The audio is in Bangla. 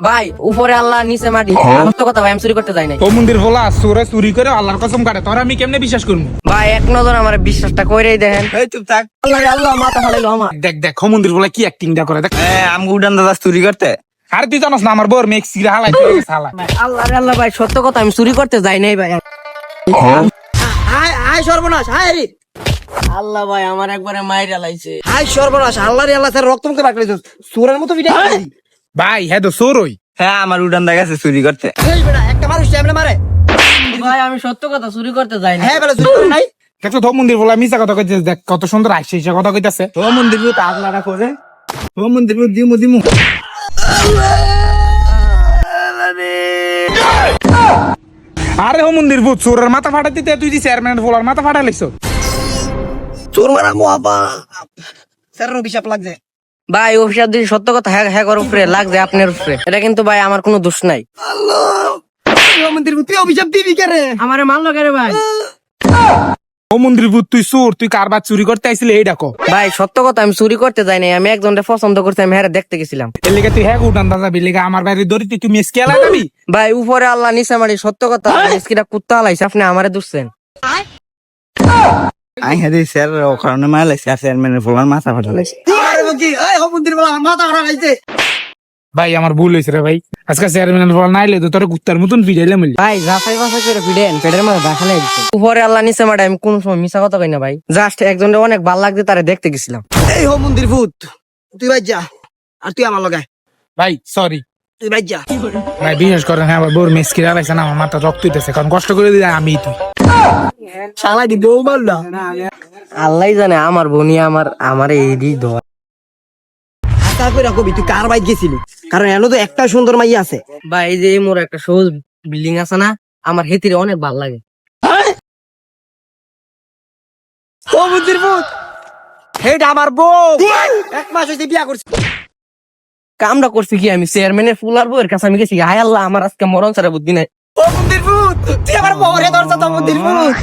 ভাই উপরে আল্লাহ নিচে মাটি, সত্য কথা ভাই আমি চুরি করতে যাই নাই। তো মন্দির বলা চোরে চুরি করে আল্লাহর কসম কাটে, তোর আমি কেমনে বিশ্বাস করবো? ভাই এক নজর আমার বিশ্বাসটা কইরেই দেখেন। এই চুপ থাক। আল্লাহ রে আল্লাহ, মাথা ফালাইলো আমার। দেখ দেখ মন্দির বলা কি অ্যাক্টিংটা করে দেখ। আমি উড়ান দাদা চুরি করতে। আর তুই জানাস না আমার বউর মেক্সিরা হালাই হালাই। আল্লাহ রে আল্লাহ ভাই সত্য কথা আমি চুরি করতে যাই নাই ভাই। আয় সর্বনাশ, আয় রে আল্লাহ ভাই আমার একবারে মাইরা লাইছে। আয় সর্বনাশ, আল্লাহ রে আল্লাহ, স্যার রক্ত মুখে বাকলে সুরের মতো ভিডিও। ভাই হ্যাঁ তো চোরই। হ্যাঁ আমার উড়ান দাদা গেছে চুরি করতে। এই বেটা একটা মানুষ এমনে মারে। ভাই আমি সত্য কথা চুরি করতে যাই নাই। হ্যাঁ বেটা চুরি করে নাই। দেখো তো মন্দির বলা মিছা কথা কইতেছে, দেখ কত সুন্দর আইসে কথা কইতাছে। ও মন্দির ভূত আপনারা খোঁজে। ও মন্দির ভূত দিমু দিমু। আরে ও মন্দির ভূত চোরের মাথা ফাটাই দিতে তুই চেয়ারম্যান বলার মাথা ফাটাই লাইছ। চোর মারা মোয়াবা। স্যারের অভিশাপ লাগছে। ভাই অফিসার দিদি সত্য কথা হ্যাঁ করার উপরে লাগছে আপনার উপরে। এটা কিন্তু ভাই আমার কোনো দোষ নাই। ও মন্দির তুই অভিশাপ দিবি কে রে? আমারে মারলো কেন ভাই? ও মন্দির ভূত তুই চোর, তুই কারবার চুরি করতে আইছিলি এই ডাকো। ভাই সত্য কথা আমি চুরি করতে যাই নাই, আমি একজনকে পছন্দ করতে আমি হ্যাঁ দেখতে গেছিলাম। এর লিগে তুই হ্যাঁ উঠান দাদা বিলিগা আমার বাড়ির দড়ি তুই মিস কেলা যাবি। ভাই উপরে আল্লাহ নিচে মাটি, সত্য কথা মিসকিটা কুত্তা হালাইছে, আপনি আমারে দুষছেন। আই হ্যাঁ স্যার ওখানে মারা লাগছে আর চেয়ারম্যানের ফোলার মাথা ফাটা লাগছে। আরে বকি, এই ও মন্দির বলা আমার মাথা খারাপ হইছে। ভাই আমার ভুল হয়েছে রে ভাই, আজকে চেয়ারম্যান বল নাইলে তো তোর কুত্তার মতন ফিরাইলে মিলি। ভাই যাচাই বাছাই করে ফিডেন পেটের মধ্যে দেখালাই দিচ্ছে। উপরে আল্লাহ নিচে মাটি, আমি কোন সময় মিছা কথা কই না ভাই। জাস্ট একজনের অনেক ভালো লাগছে তারে দেখতে গেছিলাম। এই ও মন্দির ভূত, তুই বাইর যা আর তুই আমার লগে ভাই সরি তুই বাইর যা। ভাই, বিশ্বাস করেন হ্যাঁ আমার বউর মিস কিরা লাইছে না, আমার মাথা রক্ত হইতেছে, কারণ কষ্ট করে দিলে আমি তুই শালা দি বউ মারলা। আল্লাহ জানে আমার বোনি আমার এই ধর। আশা করে কবি তুই কার বাইর গেছিলি? কারণ এলো তো একটা সুন্দর মাইয়া আছে। ভাই এই যে মোর একটা সবুজ বিল্ডিং আছে না, আমার হেতিরে অনেক ভালো লাগে। ও মন্দির ভূত, হেটা আমার বউ। এক মাস হইছে বিয়া করছি। কামটা করছি কি আমি চেয়ারম্যানের ফুলার বউয়ের কাছে আমি গেছি, হায় আল্লাহ আমার আজকে মরণ ছাড়া বুদ্ধি নাই। ও মন্দির ভূত, তুই আমার বউরে ধরছ তো মন্দির ভূত।